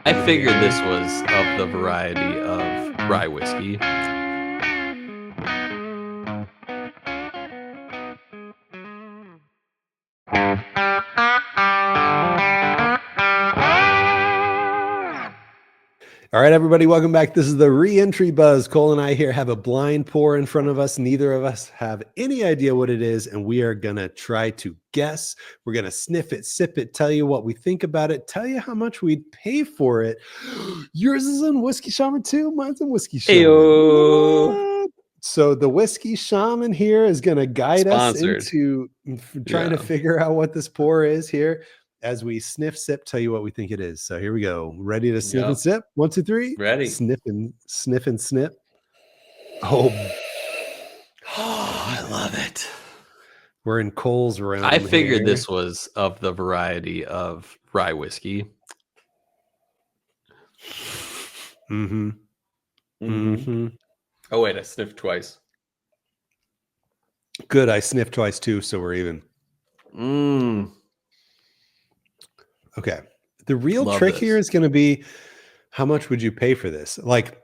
I figured this was of the variety of rye whiskey. All right, everybody, welcome back. This is the re-entry buzz. Cole and I here have a blind pour in front of us. Neither of us have any idea what it is, and we are going to try to guess. We're going to sniff it, sip it, tell you what we think about it, tell you how much we'd pay for it. Yours is in Whiskey Shaman too. Mine's in Whiskey Shaman. Ayo. So the Whiskey Shaman here is going to guide Sponsored. us into trying to figure out what this pour is here. As we sniff, sip, tell you what we think it is. So here we go. Ready to sniff and sip? 1, 2, 3. Ready. Sniff and snip. Oh, I love it. We're in Cole's realm. I figured here. this was of the variety of rye whiskey. Mm-hmm. Mm-hmm. Oh, wait, I sniffed twice. Good. I sniffed twice too, so we're even. Okay. The real trick here is going to be, how much would you pay for this? Like,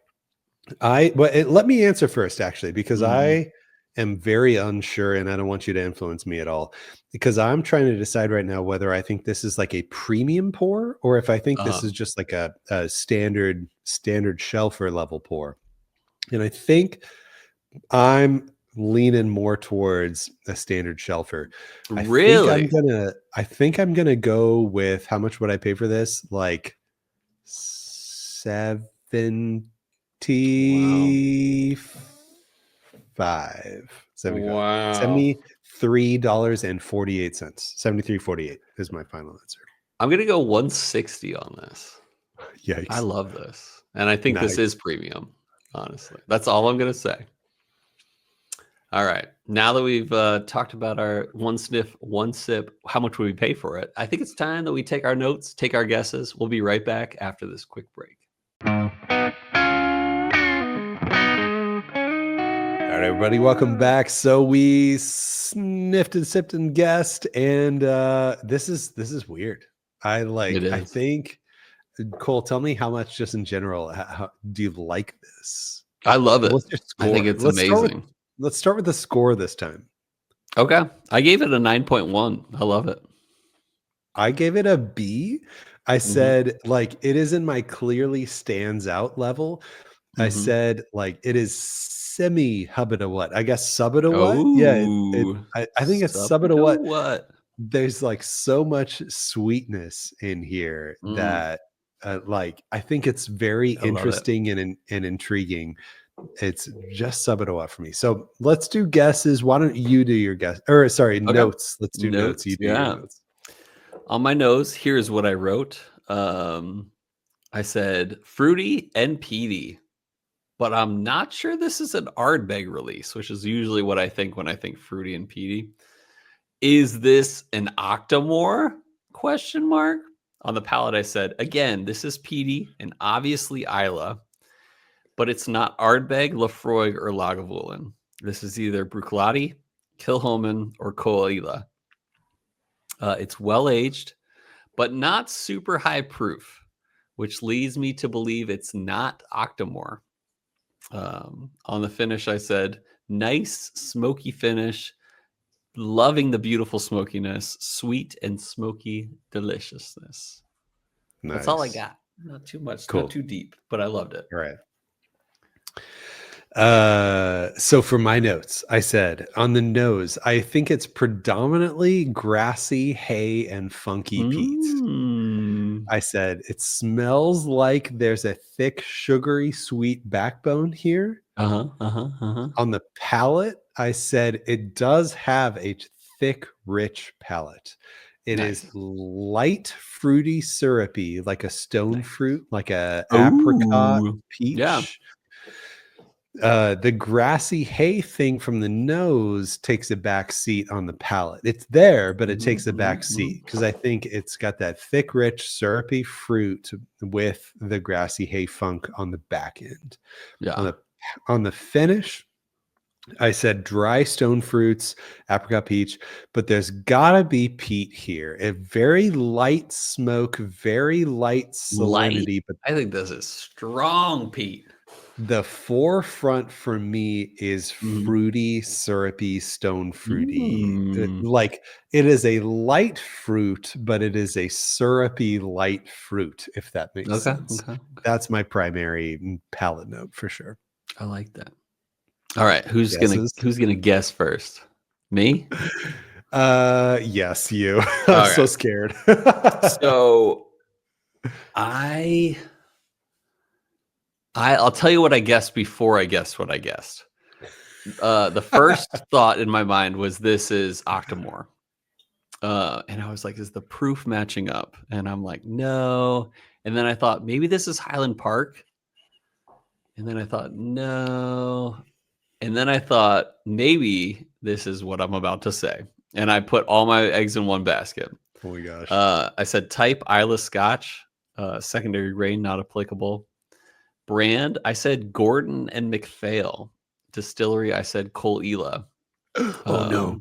let me answer first, actually, because I am very unsure and I don't want you to influence me at all, because I'm trying to decide right now whether I think this is like a premium pour or if I think this is just like a standard shelfer level pour. And I think I'm leaning more towards a standard shelfer. Really? I think I'm gonna go with, how much would I pay for this? Like 75. Wow. $73.48. 73.48 is my final answer. I'm gonna go 160 on this. Yikes. I love this. And I think this is premium, honestly. That's all I'm gonna say. All right. Now that we've talked about our one sniff, one sip, how much would we pay for it? I think it's time that we take our notes, take our guesses. We'll be right back after this quick break. All right, everybody, welcome back. So we sniffed and sipped and guessed, and this is weird. I think, Cole, tell me how much, just in general, how do you like this? I love it. What's your score? I think it's amazing. Let's start with the score this time. Okay. I gave it a 9.1. I love it. I gave it a B. I said, like, it is in my clearly stands out level. I said, like, it is semi hubba what? I guess subba what? Yeah. I think it's subba what. There's like so much sweetness in here that like, I think it's very interesting and intriguing. It's just subba for me. So let's do guesses. Why don't you do your guess? Or sorry, notes. Let's do notes. You do your notes. On my nose, here's what I wrote. I said fruity and peaty, but I'm not sure this is an Ardbeg release, which is usually what I think when I think fruity and peaty. Is this an Octomore? Question mark. On the palate, I said, again, this is peaty and obviously Isla, but it's not Ardbeg, Laphroaig, or Lagavulin. This is either Bruichladdich, Kilchoman, or Coahuila. It's well-aged, but not super high proof, which leads me to believe it's not Octomore. On the finish, I said, nice, smoky finish, loving the beautiful smokiness, sweet and smoky deliciousness. Nice. That's all I got. Not too much, not too deep, but I loved it. All right. So for my notes, I said, on the nose, I think it's predominantly grassy hay and funky peat. I said, it smells like there's a thick, sugary, sweet backbone here. On the palate, I said, it does have a thick, rich palate. It is light, fruity, syrupy, like a stone fruit, like a apricot, peach. Yeah. The grassy hay thing from the nose takes a back seat on the palate. It's there, but it takes a back seat because I think it's got that thick, rich, syrupy fruit with the grassy hay funk on the back end. Yeah. On the finish, I said dry stone fruits, apricot peach, but there's gotta be peat here. A very light smoke, very light Light? salinity, but I think this is strong peat. the forefront for me is Mhm. fruity, syrupy, stone fruity. Mm. Like, it is a light fruit, but it is a syrupy light fruit, if that makes Okay, sense. okay, okay. That's my primary palate note for sure. I like that. All right, Guesses? who's gonna guess first? Me? Yes, you. I'm so Okay. scared. So I I'll tell you what I guessed before I guessed what I guessed. The first thought in my mind was this is Octomore. And I was like, is the proof matching up? And I'm like, no. And then I thought maybe this is Highland Park. And then I thought, no. And then I thought maybe this is what I'm about to say. And I put all my eggs in one basket. Oh my gosh. I said type Isla Scotch, secondary grain not applicable. Brand, I said Gordon and MacPhail. Distillery, I said Cole Ela. Oh, no.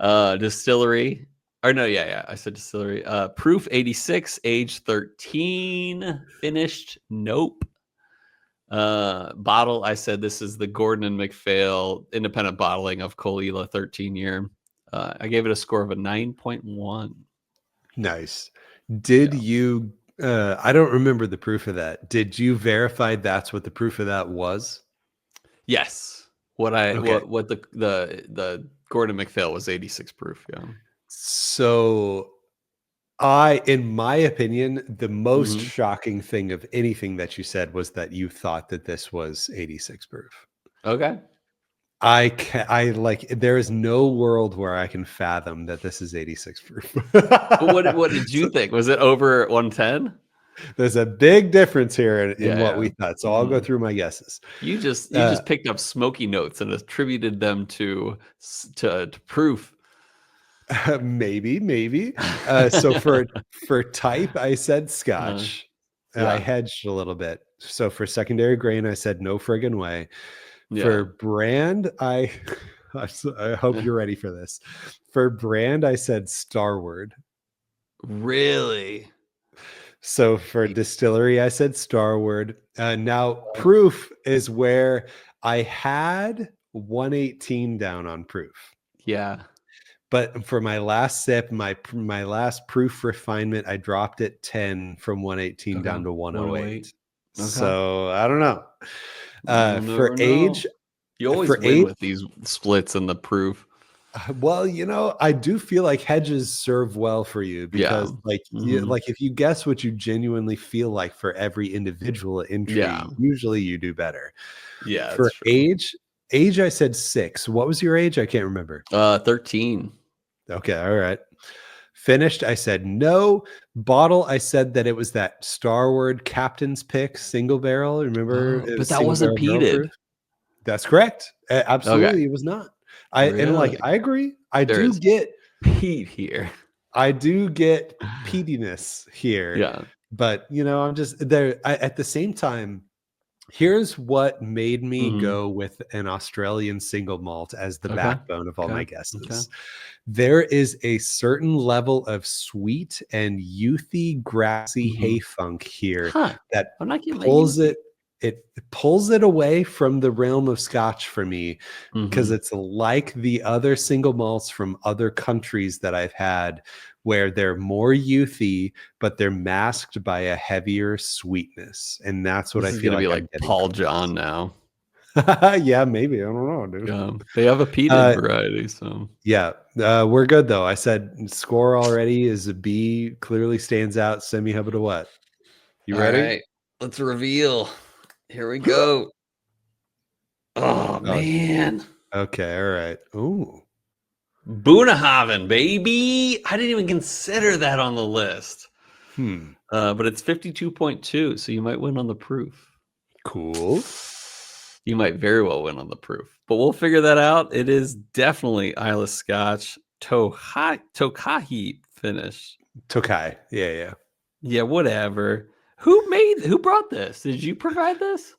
Um, Distillery, or no, yeah, I said distillery. Proof 86, age 13. Finished, nope. Bottle, I said this is the Gordon and MacPhail independent bottling of Cole Ela 13 year. I gave it a score of a 9.1. Nice. Did Yeah. you I don't remember the proof of that. Did you verify that's what the proof of that was? Yes. Okay. What the Gordon MacPhail was 86 proof. Yeah. So, in my opinion, the most Hmm. shocking thing of anything that you said was that you thought that this was 86 proof. Okay. I like there is no world where I can fathom that this is 86 proof. But what did you So, think? Was it over 110? there's a big difference here in Yeah, what yeah. we thought. So I'll go Mhm. through my guesses. You Uh, just picked up smoky notes and attributed them to proof. maybe, maybe. So for type, I said Uh, Scotch. I yeah, hedged a little bit. So for secondary grain, I said no friggin' way. yeah. For brand, I hope you're ready for this. For brand, I said Starward. Really? So for distillery, I said Starward. Now proof is where I had 118 down on proof. Yeah. But for my last sip, my last proof refinement, I dropped it 10 from 118 Okay. down to 108. 108. Okay. So I don't know. You'll For never know. age, You always for win age, with these splits and the proof. well, I do feel like hedges serve well for you Yeah. because, like, Hmm. like if you guess what you genuinely feel like for every individual Yeah. entry, usually you do better. Yeah, that's For true. age, I said 6. What was your age? I can't remember. 13. Okay, all right. Finished, I said no. Bottle, I said that it was that Starward Captain's Pick single barrel. Remember, Oh, it but was that single wasn't barrel barrel peated. proof. That's correct. Okay. Absolutely, it was not. Like Really? I agree. There is peat here. I do get peatiness here, Yeah. but I'm just there. At the same time, here's what made me Mhm. go with an Australian single malt as the Okay. backbone of all my Okay. Okay. guesses. There is a certain level of sweet and youthy, grassy hay Mhm. funk here Huh. that I'm not getting that pulls youthy. it pulls it away from the realm of Scotch for me because Mhm. it's like the other single malts from other countries that I've had where they're more youthy, but they're masked by a heavier sweetness. And that's what This I is feel gonna be like like I'm getting Paul from this. John now. Yeah, maybe. I don't know, dude. Yeah. They have a peated Uh, variety, so yeah, we're good though. I said score already is a B, clearly stands out. Semi hub to what? You all ready? right. Let's reveal. Here we go. Oh Oh, man. okay, all right. Ooh, Boonahaven, baby. I didn't even consider that on the list. hmm, But it's 52.2, so you might win on the proof. cool. You might very well win on the proof, but we'll figure that out. It is definitely Isla Scotch Tokahi finish. Tokai. Yeah, Yeah, whatever. Who brought this? Did you provide this?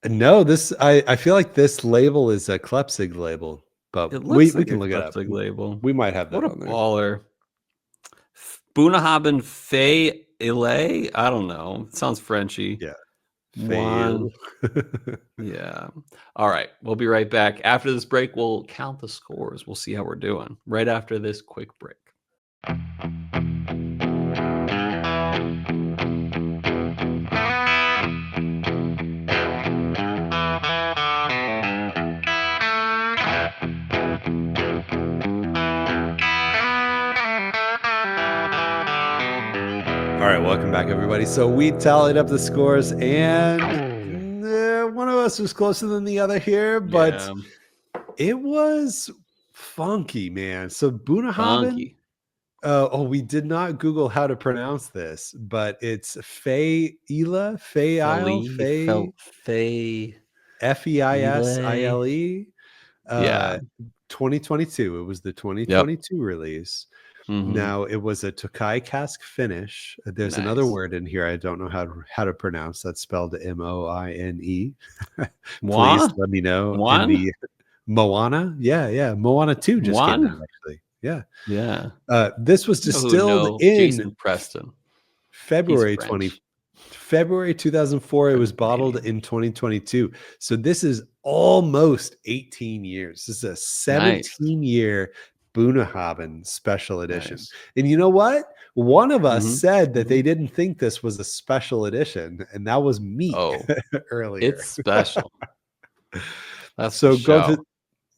No, this I feel like this label is a Klepsig label, but It we looks we like a can look it up. Klepsig label. We might have What that a on there. baller. Bunahaben Fay Ile? I don't know. It sounds Frenchy. Yeah. One. Fail. Yeah. All right. We'll be right back. After this break, we'll count the scores. We'll see how we're doing right after this quick break. All right, welcome back, everybody. So we tallied up the scores, and one of us was closer than the other here, but Yeah. it was funky, man. So Bunahaben. Funky. We did not Google how to pronounce this, but it's Fayeila, Fayeil, Feli Fay, felt Fay Feisile. Ile. Yeah. 2022. It was the Yep. 2022 release. Mm-hmm. Now it was a Tokai cask finish. There's another Nice. word in here I don't know how to pronounce. That's spelled Moine. Please Moi? let me know in One? the Moana. Yeah. Moana 2 just came One? out actually. Yeah. Yeah. This was You know who would distilled know? in Jason Preston. He's February 20 French. February 2004. It was French bottled Canadian. in 2022. So this is almost 18 years. This is a Nice. 17-year Bunahaben special edition. Nice. And you know what? One of us Mm-hmm. said that Mm-hmm. they didn't think this was a special edition, and that was me Oh, earlier. it's special. That's for So going through,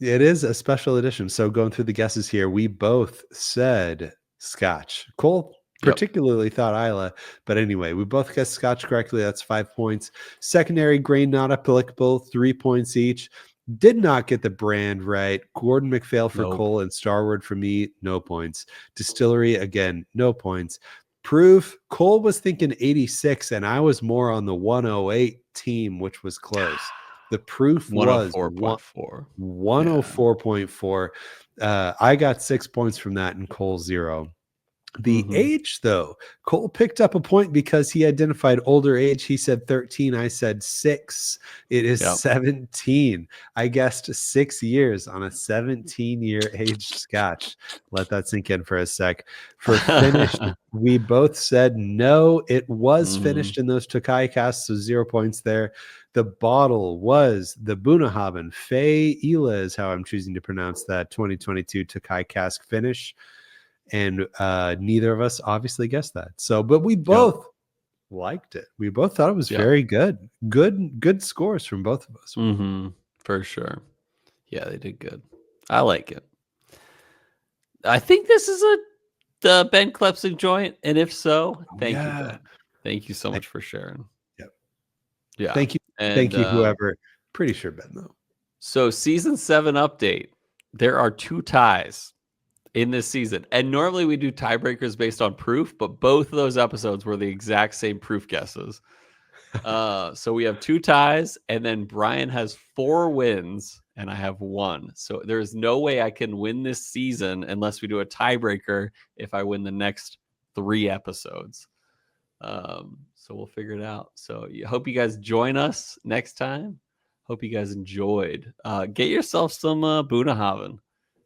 sure. it is a special edition. So going through the guesses here, we both said Scotch. Cole Yep. particularly thought Isla, but anyway, we both guessed Scotch correctly. That's 5 points. Secondary grain not applicable, 3 points each. Did not get the brand right. Gordon MacPhail for Nope. Cole and Starward for me, no points. Distillery again, no points. Proof, Cole was thinking 86, and I was more on the 108 team, which was close. The proof was 104.4. Yeah. 104.4. I got 6 points from that, and Cole 0. The Mm-hmm. age, though, Cole picked up a point because he identified older age. He said 13. I said 6. It is Yep. 17. I guessed 6 years on a 17-year aged Scotch. Let that sink in for a sec. For finished, we both said no. It was Mm-hmm. finished in those Tokai casks, so 0 points there. The bottle was the Bunahaben Fayeila is how I'm choosing to pronounce that 2022 Tokai cask finish. And neither of us obviously guessed that. So, but we both liked it. We both thought it was Yep. very good. Good scores from both of us. Mm-hmm. For sure. Yeah, they did good. I like it. I think this is the Ben Klepsig joint, and if so, thank you, Ben. Thank you so much for sharing. Yep. Yeah. Thank you. And, Thank you, whoever. Pretty sure Ben, though. So season 7 update. There are 2 ties in this season. And normally we do tiebreakers based on proof, but both of those episodes were the exact same proof guesses. So we have 2 ties, and then Bryan has 4 wins, and I have 1. So there's no way I can win this season unless we do a tiebreaker if I win the next 3 episodes. So we'll figure it out. So I hope you guys join us next time. Hope you guys enjoyed. Get yourself some Bunahaven.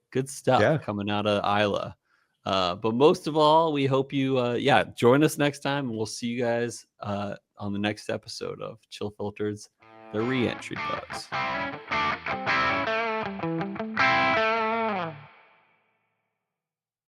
Good stuff coming out of Isla. But most of all, we hope you join us next time, and we'll see you guys on the next episode of Chill Filtered's The Reentry Buzz.